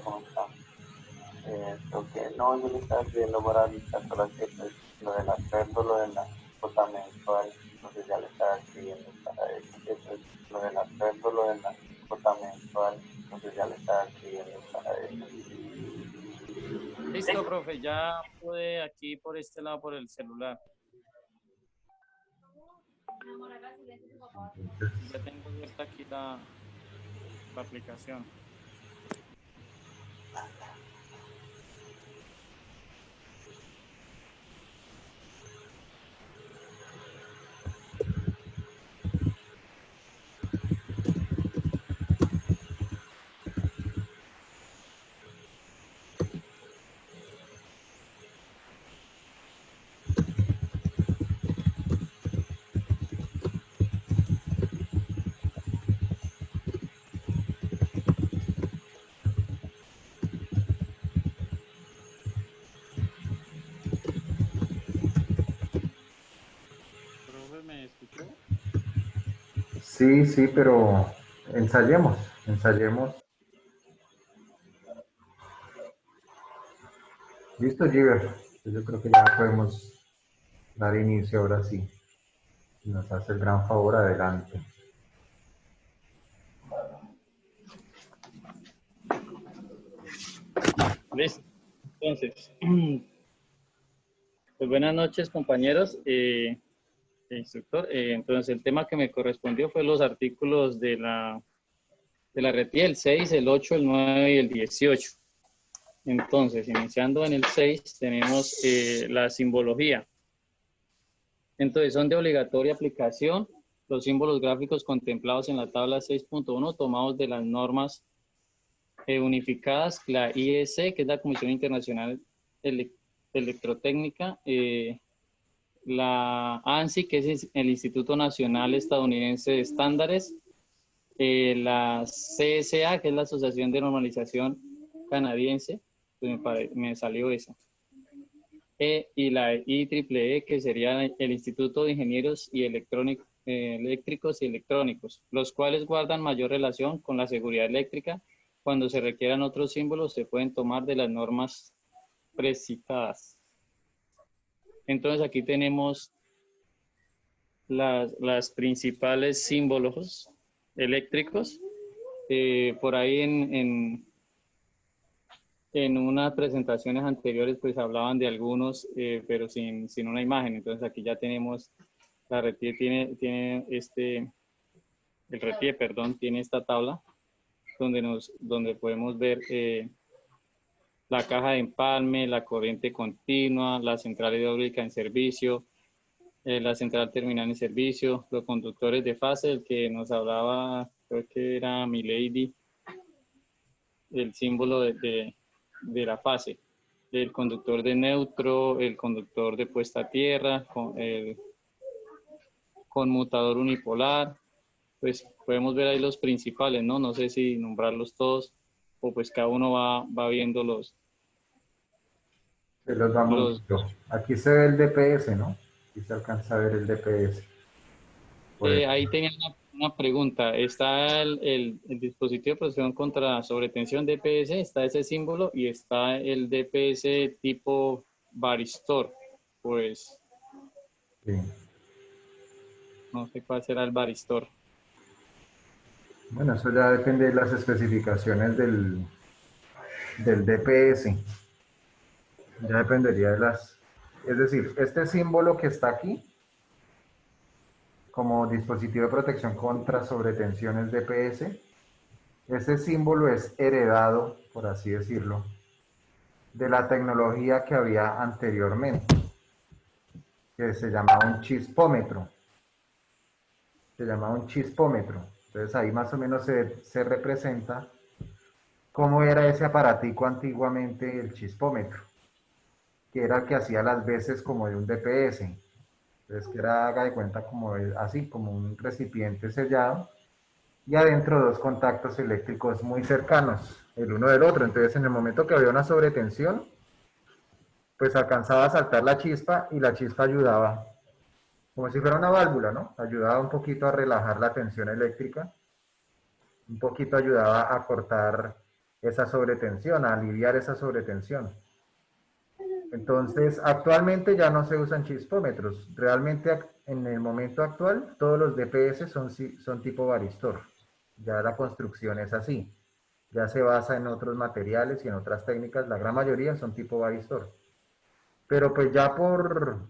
¿cómo está? Que no, yo le estaba escribiendo para avisar para que pues, lo de la pérdula, lo de la cuota mensual, entonces ya le estaba escribiendo para eso, que pues, lo de la pérdula, lo de la cuota mensual, entonces ya le estaba escribiendo para eso. Listo, profe, ya pude aquí por este lado, por el celular. Ya tengo abierta aquí la aplicación. Profe, ¿me escuchó? Sí, sí, pero ensayemos. Listo, Giver. Yo creo que ya podemos dar inicio ahora sí. Si nos hace el gran favor, adelante. Listo. Entonces, pues buenas noches, compañeros. Instructor. Entonces, el tema que me correspondió fue los artículos de la RETIE, el 6, el 8, el 9 y el 18. Entonces, iniciando en el 6, tenemos la simbología. Entonces, son de obligatoria aplicación los símbolos gráficos contemplados en la tabla 6.1, tomados de las normas unificadas, la IEC, que es la Comisión Internacional Electrotécnica, la ANSI, que es el Instituto Nacional Estadounidense de Estándares, la CSA, que es la Asociación de Normalización Canadiense, pues me salió esa, y la IEEE, que sería el Instituto de Ingenieros y Eléctricos y Electrónicos, los cuales guardan mayor relación con la seguridad eléctrica. Cuando se requieran otros símbolos, se pueden tomar de las normas precitadas. Entonces aquí tenemos las principales símbolos eléctricos. Por ahí en unas presentaciones anteriores pues hablaban de algunos, pero sin una imagen. Entonces aquí ya tenemos, la RETIE tiene el RETIE, perdón, tiene esta tabla donde podemos ver la caja de empalme, la corriente continua, la central hidráulica en servicio, la central terminal en servicio, los conductores de fase, el que nos hablaba, creo que era Milady, el símbolo de la fase, el conductor de neutro, el conductor de puesta a tierra, el conmutador unipolar. Pues podemos ver ahí los principales, ¿no? No sé si nombrarlos todos o pues cada uno va viendo Se los vamos viendo. Aquí se ve el DPS, ¿no? Aquí se alcanza a ver el DPS. Ahí tenía una pregunta. ¿Está el dispositivo de protección contra sobretensión DPS? ¿Está ese símbolo? Y está el DPS tipo varistor. Pues Sí. no sé cuál será el varistor. Bueno, eso ya depende de las especificaciones del DPS. Ya dependería de las... Es decir, este símbolo que está aquí, como dispositivo de protección contra sobretensiones DPS, ese símbolo es heredado, por así decirlo, de la tecnología que había anteriormente, que se llamaba un chispómetro. Entonces ahí más o menos se representa cómo era ese aparatico antiguamente, el chispómetro, que era el que hacía las veces como de un DPS. Entonces que era, haga de cuenta, como así, como un recipiente sellado, y adentro dos contactos eléctricos muy cercanos, el uno del otro. Entonces en el momento que había una sobretensión, pues alcanzaba a saltar la chispa y la chispa ayudaba, como si fuera una válvula, ¿no? Ayudaba un poquito a relajar la tensión eléctrica, un poquito ayudaba a cortar esa sobretensión, a aliviar esa sobretensión. Entonces, actualmente ya no se usan chispómetros. Realmente en el momento actual todos los DPS son tipo varistor. Ya la construcción es así. Ya se basa en otros materiales y en otras técnicas. La gran mayoría son tipo varistor. Pero pues ya por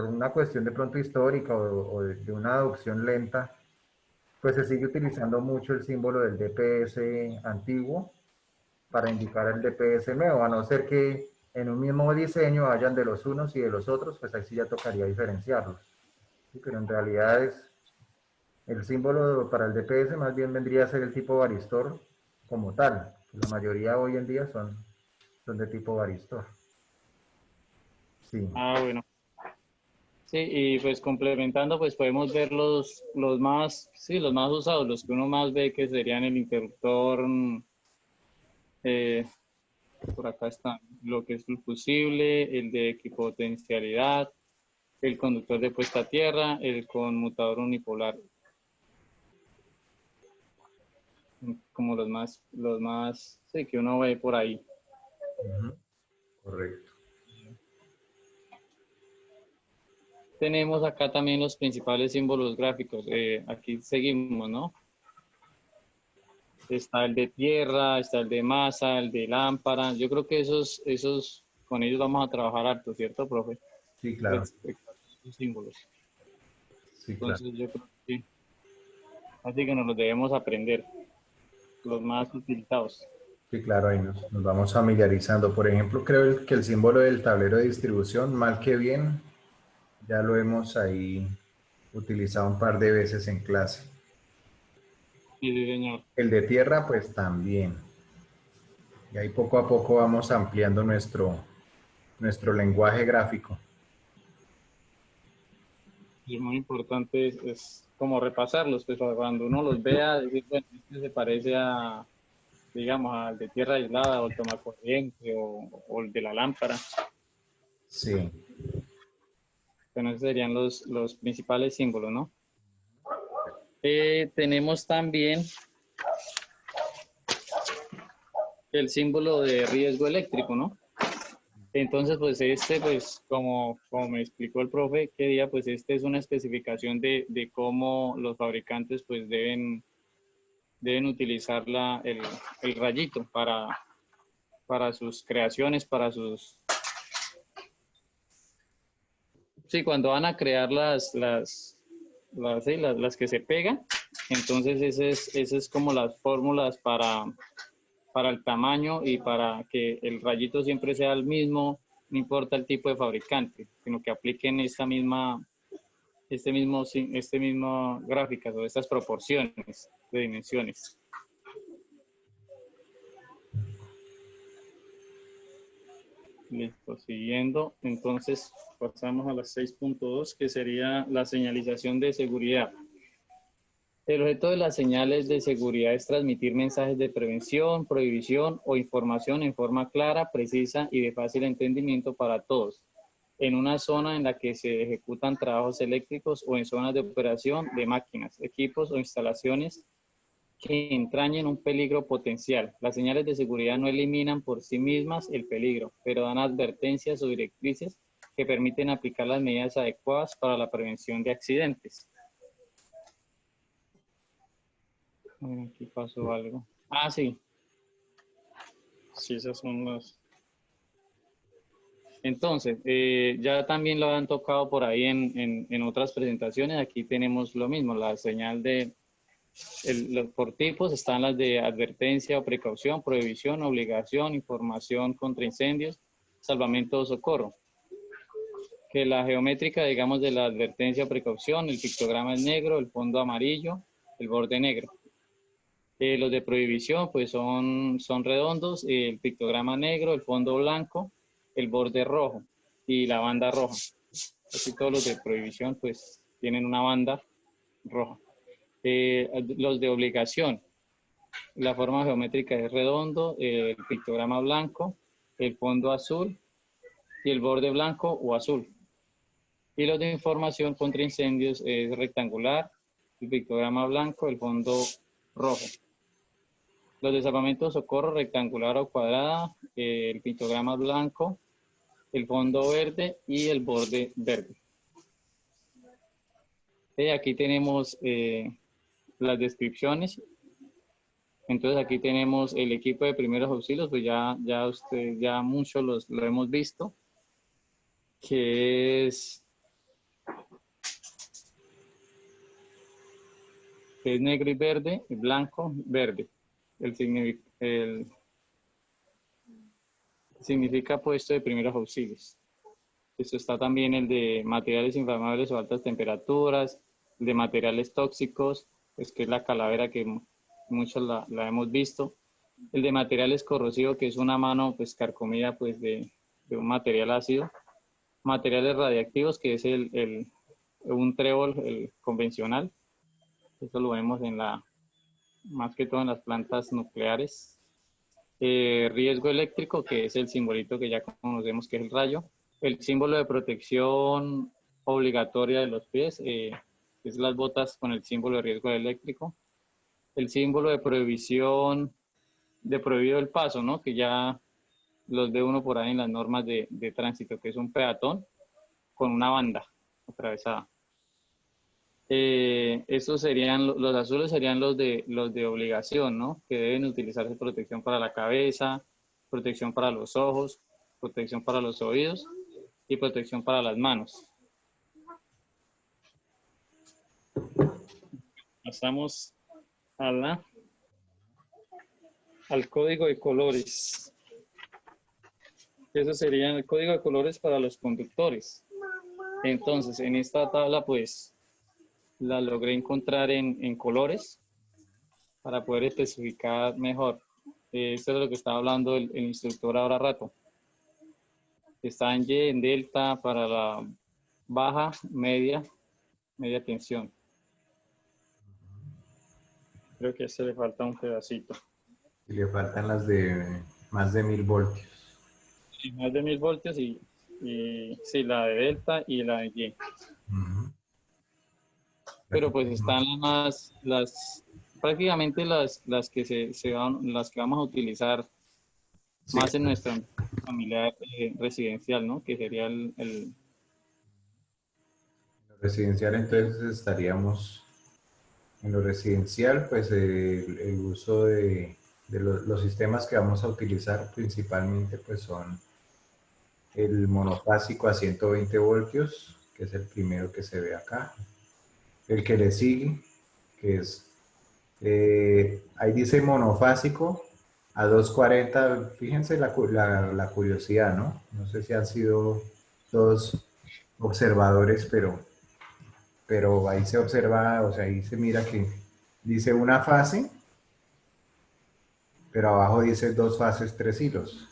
una cuestión de pronto histórica o de una adopción lenta, pues se sigue utilizando mucho el símbolo del DPS antiguo para indicar el DPS nuevo, a no ser que en un mismo diseño hayan de los unos y de los otros, pues ahí sí ya tocaría diferenciarlos. ¿Sí? Pero en realidad el símbolo para el DPS más bien vendría a ser el tipo varistor como tal. La mayoría hoy en día son de tipo varistor. Sí. Ah, bueno. Sí, y pues complementando, pues podemos ver los más, sí, los más usados, los que uno más ve que serían el interruptor, eh, por acá están, lo que es el fusible, el de equipotencialidad, el conductor de puesta a tierra, el conmutador unipolar, como los más, sí, que uno ve por ahí. Ujú. Correcto. Tenemos acá también los principales símbolos gráficos. Aquí seguimos, ¿no? Está el de tierra, está el de masa, el de lámpara. Yo creo que con ellos vamos a trabajar harto, ¿cierto, profe? Sí, claro. Respecto a esos símbolos. Sí, claro. Entonces, yo creo que sí. Así que nos los debemos aprender, los más utilizados. Sí, claro, ahí nos vamos familiarizando. Por ejemplo, creo que el símbolo del tablero de distribución, mal que bien, ya lo hemos ahí utilizado un par de veces en clase. Sí, sí, señor. El de tierra, pues también. Y ahí poco a poco vamos ampliando nuestro lenguaje gráfico. Y es muy importante es como repasarlos, pues cuando uno los vea, decir, bueno, este se parece a, digamos, al de tierra aislada o el tomacorriente o el de la lámpara. Sí, Bueno, esos serían los principales símbolos, ¿no? Tenemos también el símbolo de riesgo eléctrico, ¿no? Entonces, pues pues como me explicó el profe, qué día, pues es una especificación de cómo los fabricantes pues deben utilizar el rayito para sus creaciones, sí, cuando van a crear sí, las que se pegan, entonces ese es como las fórmulas para el tamaño y para que el rayito siempre sea el mismo, no importa el tipo de fabricante, sino que apliquen este mismo gráficas o estas proporciones de dimensiones. Listo, siguiendo, entonces pasamos a las 6.2, que sería la señalización de seguridad. El objeto de las señales de seguridad es transmitir mensajes de prevención, prohibición o información en forma clara, precisa y de fácil entendimiento para todos, en una zona en la que se ejecutan trabajos eléctricos o en zonas de operación de máquinas, equipos o instalaciones que entrañen un peligro potencial. Las señales de seguridad no eliminan por sí mismas el peligro, pero dan advertencias o directrices que permiten aplicar las medidas adecuadas para la prevención de accidentes. Aquí pasó algo. Ah, sí. Sí, esas son las. Entonces, ya también lo han tocado por ahí en otras presentaciones. Aquí tenemos lo mismo, la señal por tipos están las de advertencia o precaución, prohibición, obligación, información contra incendios, salvamento o socorro. Que la geométrica, digamos, de la advertencia o precaución, el pictograma es negro, el fondo amarillo, el borde negro. Los de prohibición pues son redondos, el pictograma negro, el fondo blanco, el borde rojo y la banda roja. Así todos los de prohibición pues tienen una banda roja. Los de obligación, la forma geométrica es redondo, el pictograma blanco, el fondo azul y el borde blanco o azul. Y los de información contra incendios es rectangular, el pictograma blanco, el fondo rojo. Los desarmamentos socorro rectangular o cuadrada, el pictograma blanco, el fondo verde y el borde verde. Aquí tenemos las descripciones. Entonces aquí tenemos el equipo de primeros auxilios, pues ya muchos lo hemos visto, que es negro y verde, y blanco, verde. El significa puesto de primeros auxilios. Esto está también el de materiales inflamables o altas temperaturas, el de materiales tóxicos, pues que es la calavera que muchos la hemos visto. El de materiales corrosivos, que es una mano pues carcomida pues de un material ácido. Materiales radiactivos, que es un trébol convencional. Eso lo vemos más que todo en las plantas nucleares. Riesgo eléctrico, que es el simbolito que ya conocemos que es el rayo. El símbolo de protección obligatoria de los pies, es las botas con el símbolo de riesgo eléctrico. El símbolo de prohibición, de prohibido el paso, ¿no? Que ya los ve uno por ahí en las normas de tránsito, que es un peatón con una banda atravesada. Estos serían, los azules serían los de obligación, ¿no? Que deben utilizarse protección para la cabeza, protección para los ojos, protección para los oídos y protección para las manos. Pasamos al código de colores. Eso sería el código de colores para los conductores. Entonces, en esta tabla, pues, la logré encontrar en colores para poder especificar mejor. Esto es lo que estaba hablando el instructor ahora rato. Está en Y, en delta, para la baja, media tensión. Creo que a este le falta un pedacito. Y le faltan las de más de 1000 voltios. Sí, más de 1000 voltios y sí, la de delta y la de Y. Pero pues están prácticamente las que las que vamos a utilizar Sí. más en nuestra familia residencial, ¿no? Que sería Residencial, entonces estaríamos en lo residencial, pues el uso de los sistemas que vamos a utilizar principalmente pues son el monofásico a 120 voltios, que es el primero que se ve acá. El que le sigue, que es, ahí dice monofásico a 240, fíjense la curiosidad, ¿no? No sé si han sido todos observadores, pero ahí se observa, o sea, ahí se mira que dice una fase, pero abajo dice 2 fases, 3 hilos.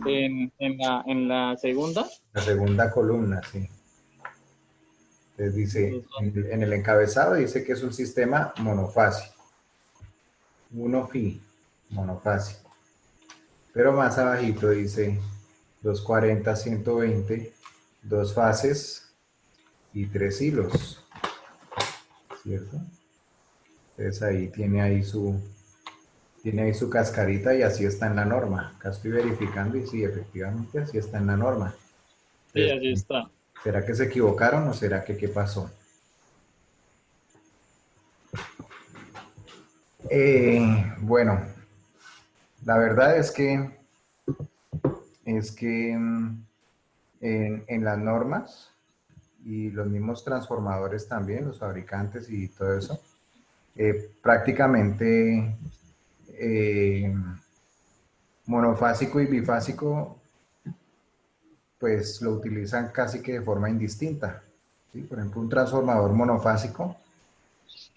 en la segunda. La segunda columna, sí. Entonces dice, en el encabezado dice que es un sistema monofásico. Monofásico. Pero más abajito dice 240, 120, 2 fases y 3 hilos. ¿Cierto? Entonces ahí tiene su cascarita y así está en la norma. Acá estoy verificando y sí, efectivamente así está en la norma. Sí, así está. ¿Será que se equivocaron o será que qué pasó? Bueno, la verdad es que en las normas y los mismos transformadores también, los fabricantes y todo eso, prácticamente monofásico y bifásico pues lo utilizan casi que de forma indistinta, ¿sí? Por ejemplo, un transformador monofásico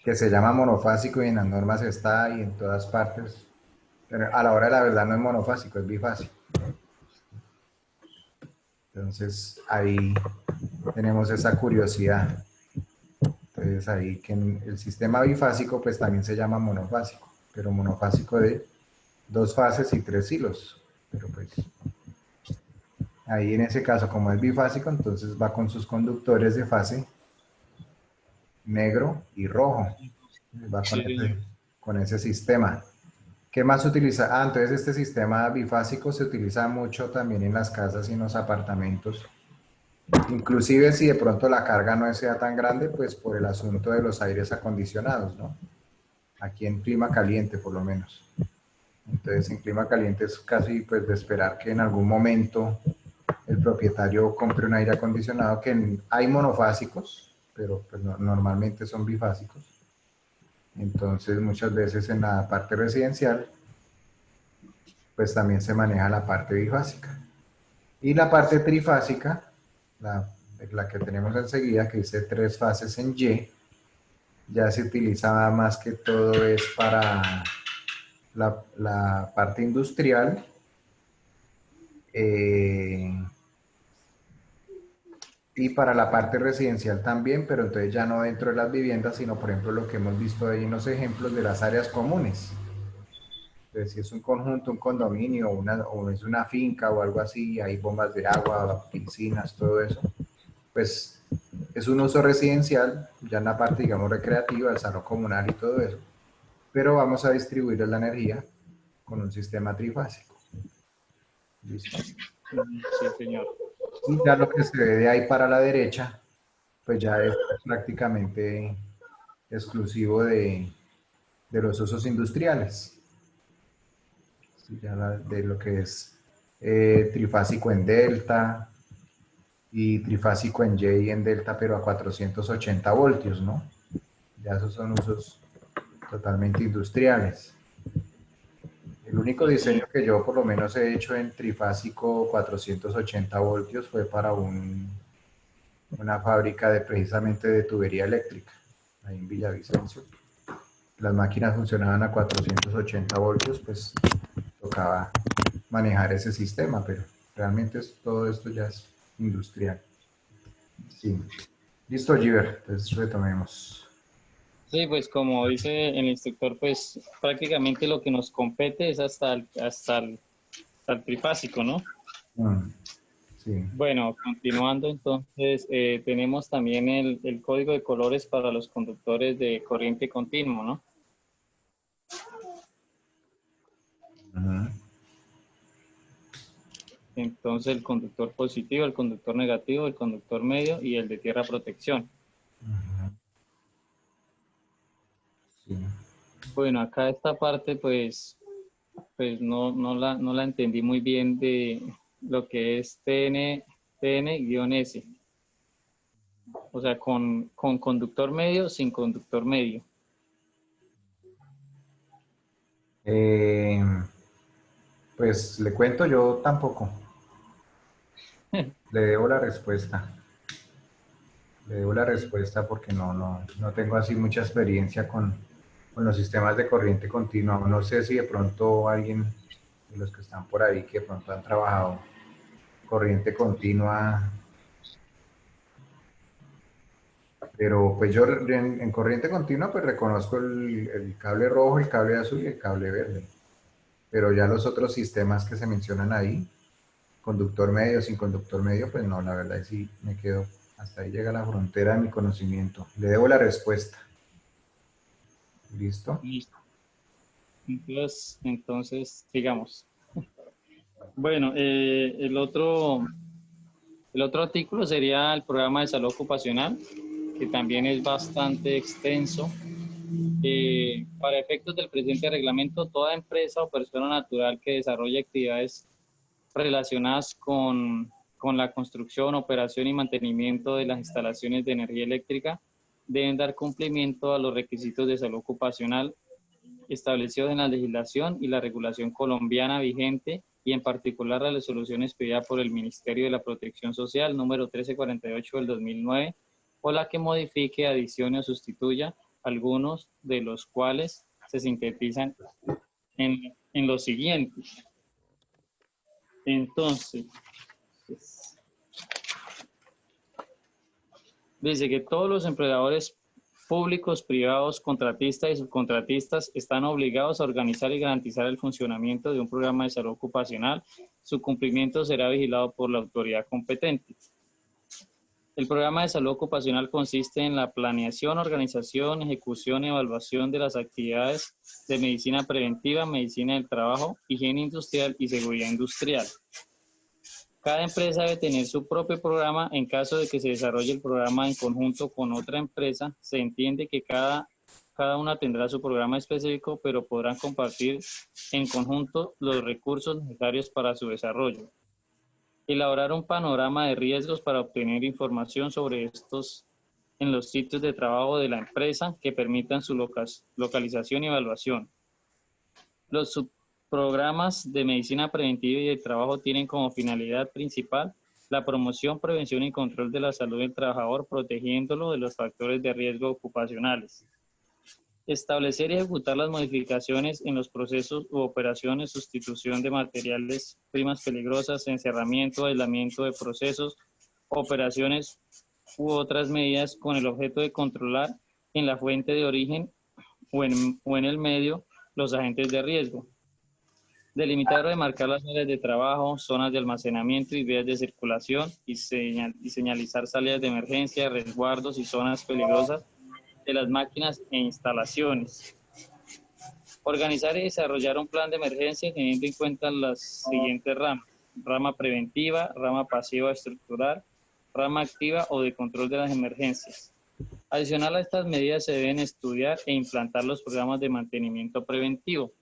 que se llama monofásico y en las normas está y en todas partes, pero a la hora de la verdad no es monofásico, es bifásico. Entonces ahí tenemos esa curiosidad. Entonces ahí que el sistema bifásico pues también se llama monofásico, pero monofásico de 2 fases y 3 hilos. Pero pues ahí en ese caso como es bifásico, entonces va con sus conductores de fase negro y rojo. Va Sí, señor. con ese sistema. ¿Qué más se utiliza? Ah, entonces este sistema bifásico se utiliza mucho también en las casas y en los apartamentos. Inclusive si de pronto la carga no sea tan grande, pues por el asunto de los aires acondicionados, ¿no? Aquí en clima caliente, por lo menos. Entonces, en clima caliente es casi pues de esperar que en algún momento el propietario compre un aire acondicionado, que hay monofásicos, pero pues, normalmente son bifásicos. Entonces, muchas veces en la parte residencial, pues también se maneja la parte bifásica. Y la parte trifásica, la que tenemos enseguida, que dice 3 fases en Y, ya se utiliza más que todo es para la parte industrial, y para la parte residencial también, pero entonces ya no dentro de las viviendas, sino por ejemplo lo que hemos visto ahí en los ejemplos de las áreas comunes. Entonces, si es un conjunto, un condominio, o es una finca o algo así, hay bombas de agua, piscinas, todo eso, pues es un uso residencial, ya en la parte, digamos, recreativa, el salón comunal y todo eso, pero vamos a distribuir la energía con un sistema trifásico. ¿Listo? Sí, señor. Y ya lo que se ve de ahí para la derecha, pues ya es prácticamente exclusivo de los usos industriales. Sí, ya de lo que es trifásico en delta y trifásico en Y y en delta, pero a 480 voltios, ¿no? Ya esos son usos totalmente industriales. El único diseño que yo por lo menos he hecho en trifásico 480 voltios fue para una fábrica precisamente de tubería eléctrica, ahí en Villavicencio. Las máquinas funcionaban a 480 voltios, pues tocaba manejar ese sistema, pero realmente todo esto ya es industrial. Sí. Listo, Giver, entonces retomemos. Sí, pues como dice el instructor, pues prácticamente lo que nos compete es hasta el trifásico, ¿no? Sí. Bueno, continuando entonces, tenemos también el código de colores para los conductores de corriente continua, ¿no? Ujú. Entonces el conductor positivo, el conductor negativo, el conductor medio y el de tierra protección. Sí. Bueno, acá esta parte pues no la entendí muy bien de lo que es TN-S. O sea, con conductor medio, sin conductor medio. Eh, pues le cuento, yo tampoco. Le debo la respuesta. Le debo la respuesta porque no tengo así mucha experiencia con los sistemas de corriente continua. No sé si de pronto alguien de los que están por ahí que de pronto han trabajado corriente continua, pero pues yo en corriente continua pues reconozco el cable rojo, el cable azul y el cable verde. Pero ya los otros sistemas que se mencionan ahí, conductor medio, sin conductor medio, pues no, la verdad sí me quedo, hasta ahí llega la frontera de mi conocimiento. Le debo la respuesta. ¿Listo? Listo. Entonces, sigamos. Bueno, el otro artículo sería el programa de salud ocupacional, que también es bastante extenso. Para efectos del presente reglamento, toda empresa o persona natural que desarrolle actividades relacionadas con la construcción, operación y mantenimiento de las instalaciones de energía eléctrica deben dar cumplimiento a los requisitos de salud ocupacional establecidos en la legislación y la regulación colombiana vigente y en particular la resolución expedida por el Ministerio de la Protección Social número 1348 del 2009 o la que modifique, adicione o sustituya algunos de los cuales se sintetizan en lo siguiente. Entonces, dice que todos los empleadores públicos, privados, contratistas y subcontratistas están obligados a organizar y garantizar el funcionamiento de un programa de salud ocupacional. Su cumplimiento será vigilado por la autoridad competente. El programa de salud ocupacional consiste en la planeación, organización, ejecución y evaluación de las actividades de medicina preventiva, medicina del trabajo, higiene industrial y seguridad industrial. Cada empresa debe tener su propio programa. En caso de que se desarrolle el programa en conjunto con otra empresa, se entiende que cada una tendrá su programa específico, pero podrán compartir en conjunto los recursos necesarios para su desarrollo. Elaborar un panorama de riesgos para obtener información sobre estos en los sitios de trabajo de la empresa que permitan su localización y evaluación. Los subprogramas de medicina preventiva y de trabajo tienen como finalidad principal la promoción, prevención y control de la salud del trabajador, protegiéndolo de los factores de riesgo ocupacionales. Establecer y ejecutar las modificaciones en los procesos u operaciones, sustitución de materiales, primas peligrosas, encerramiento, aislamiento de procesos, operaciones u otras medidas con el objeto de controlar en la fuente de origen o en el medio los agentes de riesgo. Delimitar o demarcar las áreas de trabajo, zonas de almacenamiento y vías de circulación y señalizar salidas de emergencia, resguardos y zonas peligrosas de las máquinas e instalaciones. Organizar y desarrollar un plan de emergencia teniendo en cuenta las siguientes ramas: rama preventiva, rama pasiva estructural, rama activa o de control de las emergencias. Adicional a estas medidas se deben estudiar e implantar los programas de mantenimiento preventivo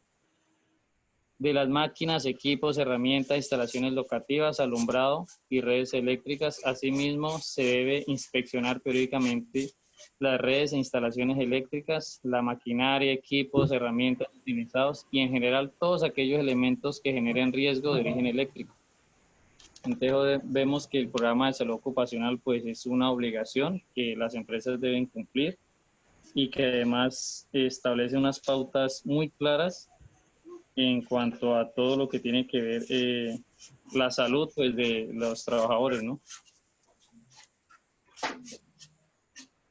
de las máquinas, equipos, herramientas, instalaciones locativas, alumbrado y redes eléctricas. Asimismo, se debe inspeccionar periódicamente las redes e instalaciones eléctricas, la maquinaria, equipos, herramientas utilizados y en general todos aquellos elementos que generen riesgo de origen eléctrico. Entonces vemos que el programa de salud ocupacional pues es una obligación que las empresas deben cumplir y que además establece unas pautas muy claras en cuanto a todo lo que tiene que ver la salud pues de los trabajadores, ¿no?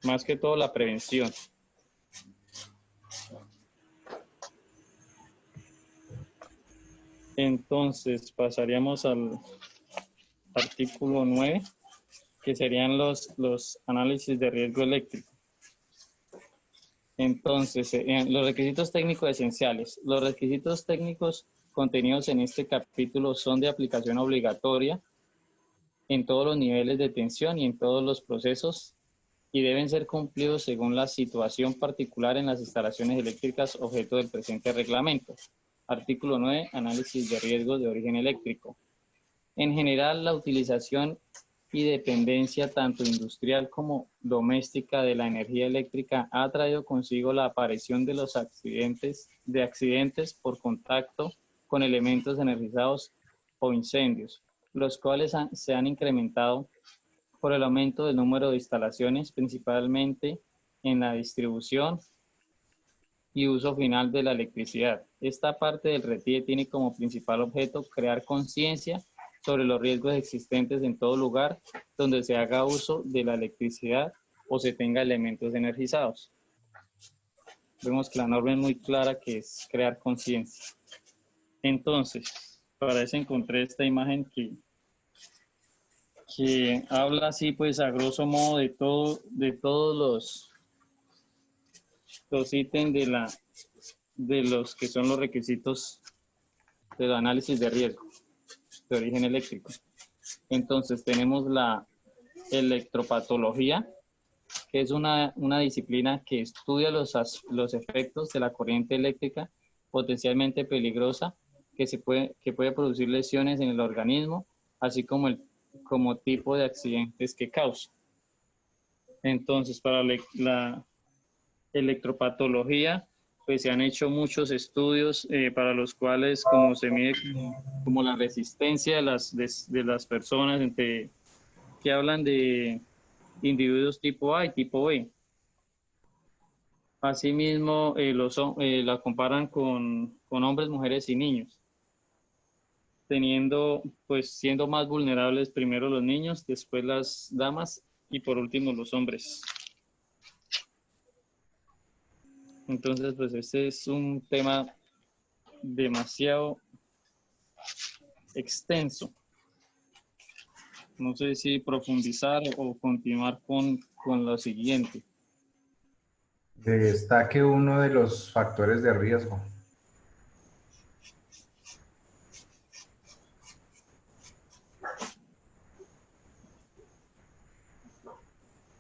Más que todo la prevención. Entonces pasaríamos al artículo 9, que serían los análisis de riesgo eléctrico. Entonces, los requisitos técnicos esenciales. Los requisitos técnicos contenidos en este capítulo son de aplicación obligatoria en todos los niveles de tensión y en todos los procesos y deben ser cumplidos según la situación particular en las instalaciones eléctricas objeto del presente reglamento. Artículo 9, análisis de riesgos de origen eléctrico. En general, la utilización y dependencia tanto industrial como doméstica de la energía eléctrica ha traído consigo la aparición de los accidentes por contacto con elementos energizados o incendios, los cuales se han incrementado por el aumento del número de instalaciones, principalmente en la distribución y uso final de la electricidad. Esta parte del RETIE tiene como principal objeto crear conciencia sobre los riesgos existentes en todo lugar donde se haga uso de la electricidad o se tenga elementos energizados. Vemos que la norma es muy clara, que es crear conciencia. Entonces, para eso encontré esta imagen que habla así, pues a grosso modo de todos los ítems de los que son los requisitos del análisis de riesgo de origen eléctrico. Entonces tenemos la electropatología, que es una disciplina que estudia los efectos de la corriente eléctrica potencialmente peligrosa que puede producir lesiones en el organismo, así como tipo de accidentes que causa. Entonces, para la electropatología, pues se han hecho muchos estudios para los cuales como se mide como la resistencia de las personas que hablan de individuos tipo A y tipo B. Asimismo, la comparan con hombres, mujeres y niños, siendo más vulnerables primero los niños, después las damas y por último los hombres. Entonces, pues este es un tema demasiado extenso. No sé si profundizar o continuar con lo siguiente. Destaque uno de los factores de riesgo.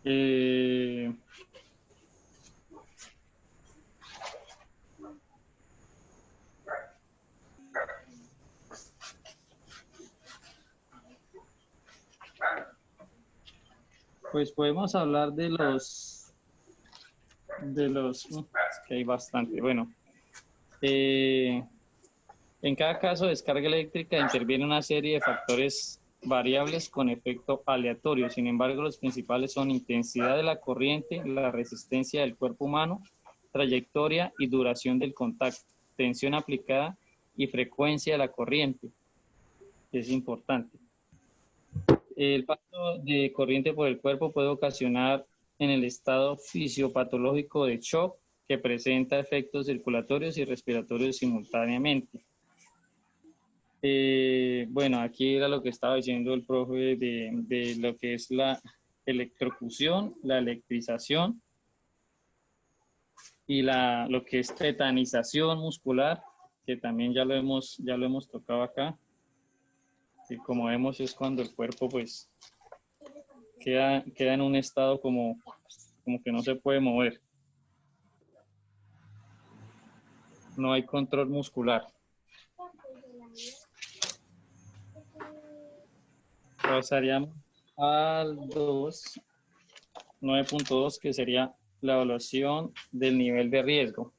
Eh, pues podemos hablar de es que hay bastante. Bueno, en cada caso de descarga eléctrica interviene una serie de factores variables con efecto aleatorio. Sin embargo, los principales son intensidad de la corriente, la resistencia del cuerpo humano, trayectoria y duración del contacto, tensión aplicada y frecuencia de la corriente. Es importante. El paso de corriente por el cuerpo puede ocasionar en el estado fisiopatológico de shock que presenta efectos circulatorios y respiratorios simultáneamente. Bueno, aquí era lo que estaba diciendo el profe de lo que es la electrocución, la electrización y lo que es tetanización muscular, que también ya lo hemos tocado acá. Y como vemos es cuando el cuerpo pues queda en un estado como que no se puede mover. No hay control muscular. Pasaríamos al 9.2, que sería la evaluación del nivel de riesgo.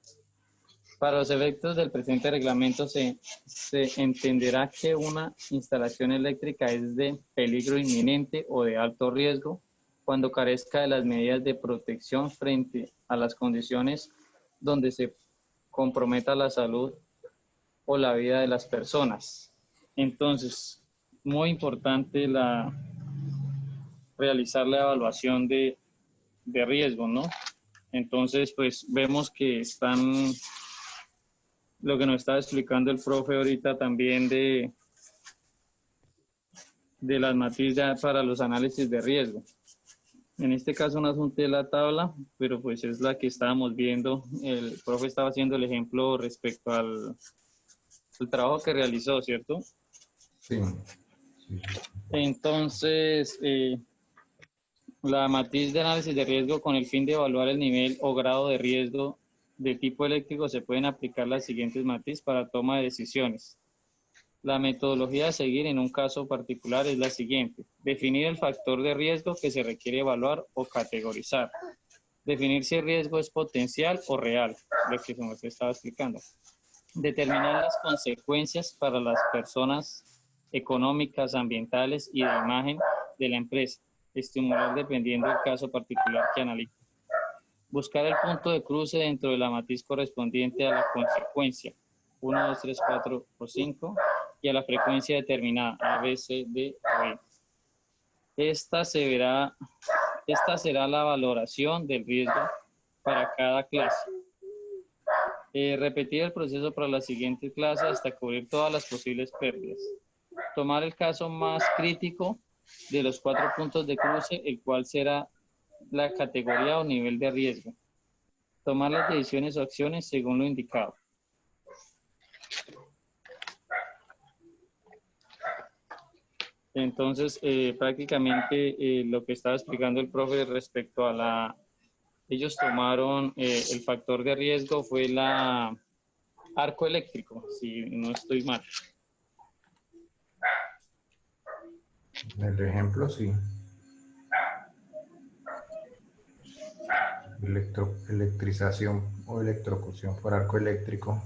Para los efectos del presente reglamento se entenderá que una instalación eléctrica es de peligro inminente o de alto riesgo cuando carezca de las medidas de protección frente a las condiciones donde se comprometa la salud o la vida de las personas. Entonces, muy importante realizar la evaluación de riesgo, ¿no? Entonces, pues vemos que están, lo que nos estaba explicando el profe ahorita también de las matices para los análisis de riesgo. En este caso no apunté la tabla, pero pues es la que estábamos viendo. El profe estaba haciendo el ejemplo respecto al trabajo que realizó, ¿cierto? Sí. Entonces, la matriz de análisis de riesgo con el fin de evaluar el nivel o grado de riesgo de tipo eléctrico se pueden aplicar las siguientes matrices para toma de decisiones. La metodología a seguir en un caso particular es la siguiente. Definir el factor de riesgo que se requiere evaluar o categorizar. Definir si el riesgo es potencial o real, lo que se nos estaba explicando. Determinar las consecuencias para las personas económicas, ambientales y de imagen de la empresa. Estimular dependiendo del caso particular que analice. Buscar el punto de cruce dentro de la matriz correspondiente a la consecuencia. 1, 2, 3, 4 o 5 y a la frecuencia determinada, A, B, C, D o E. Esta será la valoración del riesgo para cada clase. Repetir el proceso para la siguiente clase hasta cubrir todas las posibles pérdidas. Tomar el caso más crítico de los 4 puntos de cruce, el cual será la categoría o nivel de riesgo. Tomar las decisiones o acciones según lo indicado. Entonces, prácticamente lo que estaba explicando el profe respecto a ellos tomaron el factor de riesgo fue la arco eléctrico, si no estoy mal. El ejemplo, sí. Electrización o electrocución por arco eléctrico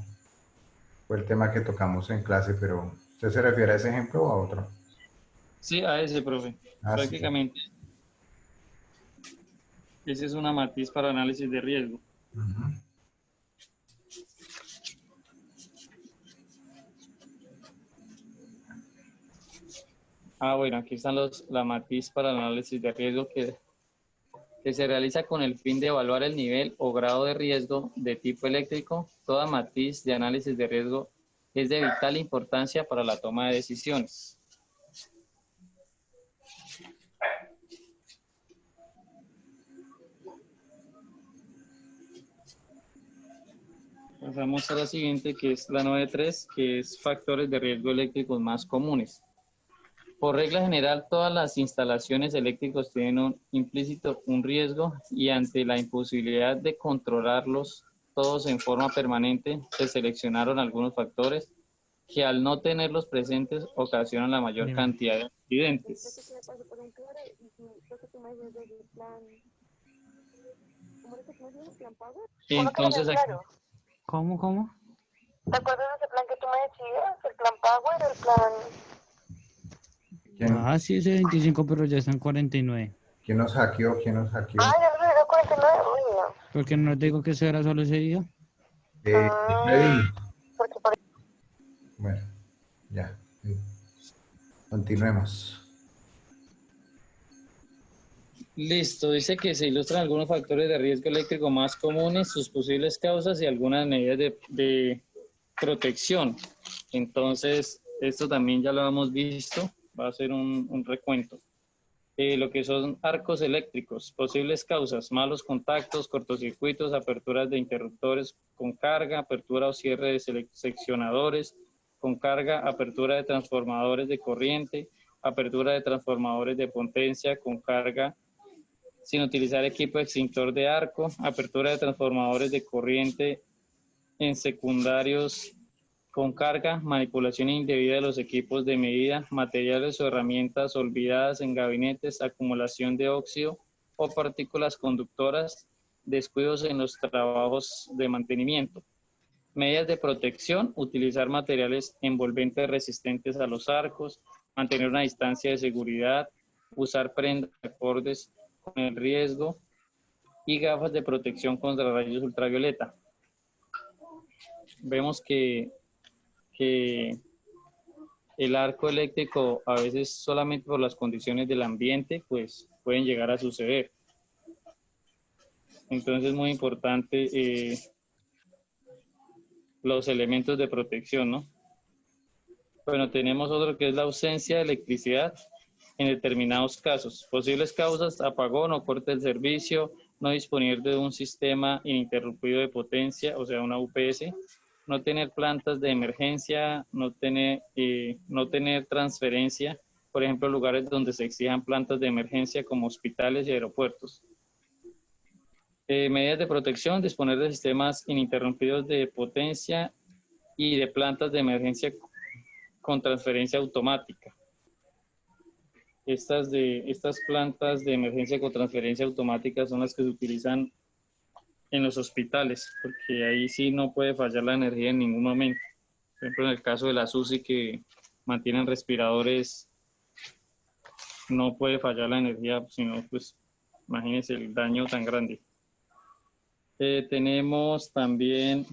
fue el tema que tocamos en clase, pero ¿usted se refiere a ese ejemplo o a otro? Sí, a ese, profe. Prácticamente. Sí. Esa es una matriz para análisis de riesgo. Bueno, aquí están la matriz para análisis de riesgo que se realiza con el fin de evaluar el nivel o grado de riesgo de tipo eléctrico. Toda matriz de análisis de riesgo es de vital importancia para la toma de decisiones. Pasamos a la siguiente, que es la 9.3, que es factores de riesgo eléctricos más comunes. Por regla general, todas las instalaciones eléctricas tienen implícito un riesgo y ante la imposibilidad de controlarlos todos en forma permanente, se seleccionaron algunos factores que al no tenerlos presentes ocasionan la mayor Dime. cantidad de accidentes. Entonces, aquí, ¿Cómo? ¿Te acuerdas de ese plan que tú me decías? El plan Power, el plan... ¿Quién, Ah, sí, ese 25, pero ya están 49. quién nos hackeó? ¿Quién nos hackeó? Ah, ya lo era 49, uy, no. Porque no te digo que eso era solo ese día. Freddy. Porque por Bueno, ya. Sí. Continuemos. listo, dice que se ilustran algunos factores de riesgo eléctrico más comunes, sus posibles causas y algunas medidas de protección. Entonces, esto también ya lo hemos visto, va a ser un recuento. Lo que son arcos eléctricos, posibles causas, malos contactos, cortocircuitos, aperturas de interruptores con carga, apertura o cierre de seccionadores con carga, apertura de transformadores de corriente, apertura de transformadores de potencia con carga sin utilizar equipo extintor de arco, apertura de transformadores de corriente en secundarios con carga, manipulación indebida de los equipos de medida, materiales o herramientas olvidadas en gabinetes, acumulación de óxido o partículas conductoras, descuidos en los trabajos de mantenimiento. Medidas de protección, utilizar materiales envolventes resistentes a los arcos, mantener una distancia de seguridad, usar prendas acordes con el riesgo y gafas de protección contra rayos ultravioleta. Vemos que el arco eléctrico a veces solamente por las condiciones del ambiente pues pueden llegar a suceder. Entonces es muy importante los elementos de protección, ¿no? Bueno, tenemos otro que es la ausencia de electricidad en determinados casos. Posibles causas: apagón o corte del servicio, no disponer de un sistema ininterrumpido de potencia, o sea, una UPS, no tener plantas de emergencia, no tener transferencia, por ejemplo, lugares donde se exijan plantas de emergencia como hospitales y aeropuertos. Medidas de protección: disponer de sistemas ininterrumpidos de potencia y de plantas de emergencia con transferencia automática. Estas plantas de emergencia con transferencia automática son las que se utilizan en los hospitales, porque ahí sí no puede fallar la energía en ningún momento. Por ejemplo, en el caso de las UCI que mantienen respiradores, no puede fallar la energía, sino pues imagínense el daño tan grande. Tenemos también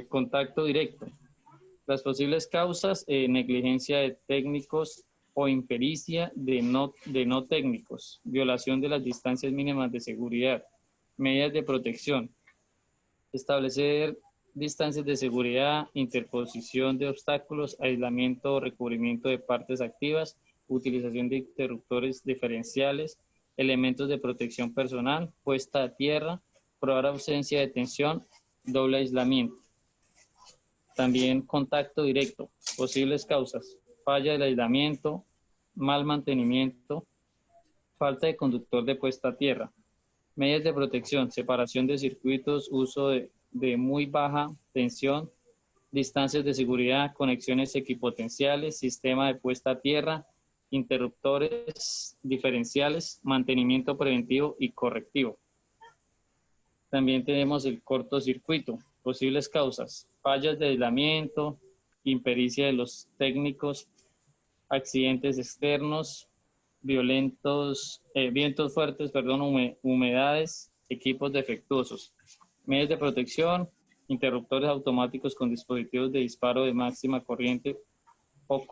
contacto directo. Las posibles causas: negligencia de técnicos o impericia de no técnicos, violación de las distancias mínimas de seguridad. Medidas de protección: establecer distancias de seguridad, interposición de obstáculos, aislamiento o recubrimiento de partes activas, utilización de interruptores diferenciales, elementos de protección personal, puesta a tierra, probar ausencia de tensión, doble aislamiento. También contacto directo, posibles causas: falla del aislamiento, mal mantenimiento, falta de conductor de puesta a tierra. Medidas de protección: separación de circuitos, uso de muy baja tensión, distancias de seguridad, conexiones equipotenciales, sistema de puesta a tierra, interruptores diferenciales, mantenimiento preventivo y correctivo. También tenemos el cortocircuito. Posibles causas: fallas de aislamiento, impericia de los técnicos, accidentes externos, vientos fuertes, humedades, equipos defectuosos. Medidas de protección: interruptores automáticos con dispositivos de disparo de máxima corriente o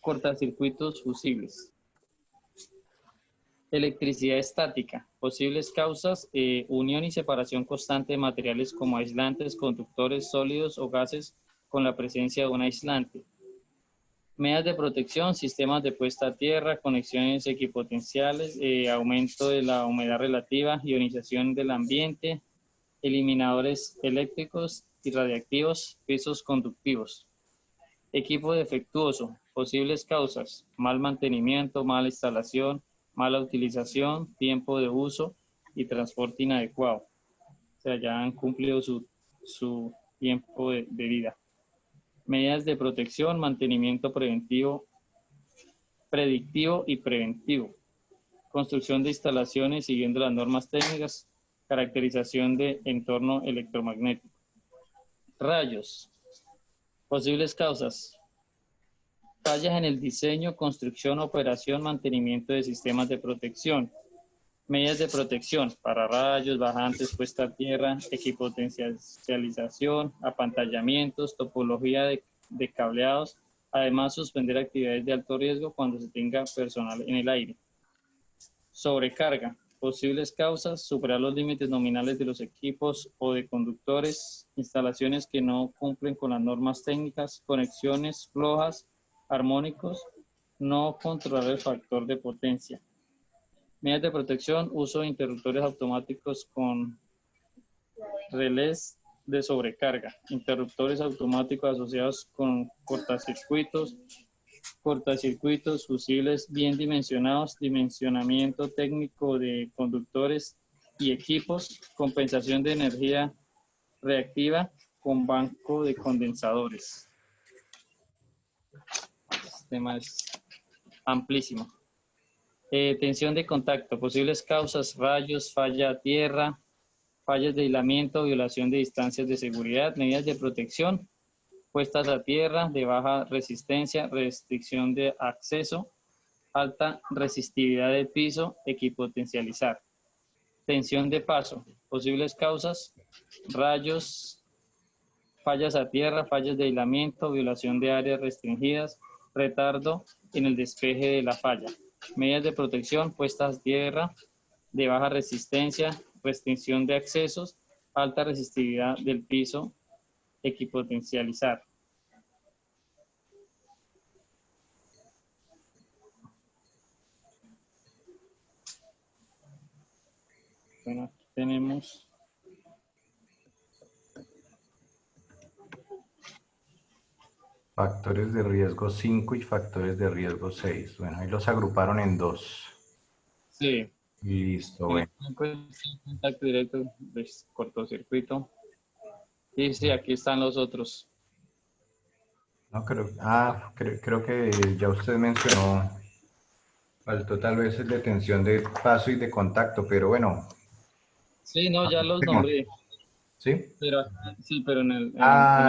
cortacircuitos fusibles. Electricidad estática. Posibles causas: unión y separación constante de materiales como aislantes, conductores sólidos o gases con la presencia de un aislante. Medidas de protección: sistemas de puesta a tierra, conexiones equipotenciales, aumento de la humedad relativa, ionización del ambiente, eliminadores eléctricos y radiactivos, pisos conductivos. Equipo defectuoso, posibles causas, mal mantenimiento, mala instalación, mala utilización, tiempo de uso y transporte inadecuado. O sea, ya han cumplido su tiempo de vida. Medidas de protección, mantenimiento preventivo, predictivo y preventivo. Construcción de instalaciones siguiendo las normas técnicas, caracterización de entorno electromagnético. Rayos. Posibles causas. Fallas en el diseño, construcción, operación, mantenimiento de sistemas de protección. Medidas de protección para rayos, bajantes, puesta a tierra, equipotencialización, apantallamientos, topología de cableados. Además, suspender actividades de alto riesgo cuando se tenga personal en el aire. Sobrecarga. Posibles causas, superar los límites nominales de los equipos o de conductores, instalaciones que no cumplen con las normas técnicas, conexiones flojas, armónicos, no controlar el factor de potencia. Medidas de protección, uso de interruptores automáticos con relés de sobrecarga, interruptores automáticos asociados con cortacircuitos, fusibles bien dimensionados, dimensionamiento técnico de conductores y equipos, compensación de energía reactiva con banco de condensadores. Este tema es amplísimo. Tensión de contacto, posibles causas, rayos, falla a tierra, fallas de aislamiento, violación de distancias de seguridad, medidas de protección, puestas a tierra de baja resistencia, restricción de acceso, alta resistividad del piso, equipotencializar. Tensión de paso, posibles causas, rayos, fallas a tierra, fallas de aislamiento, violación de áreas restringidas, retardo en el despeje de la falla. Medidas de protección, puestas a tierra de baja resistencia, restricción de accesos, alta resistividad del piso, equipotencializar. Bueno, aquí tenemos Factores de riesgo 5 y factores de riesgo 6. Bueno, ahí los agruparon en 2. sí, Listo, bueno. contacto directo, pues, cortocircuito. Y sí, aquí están los otros. No, creo que ya usted mencionó, faltó tal vez el de tensión de paso y de contacto, pero bueno. Sí, no, ya los nombré. ¿Sí? Pero sí, pero en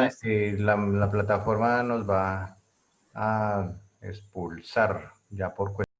este. La plataforma nos va a expulsar ya por cuestión.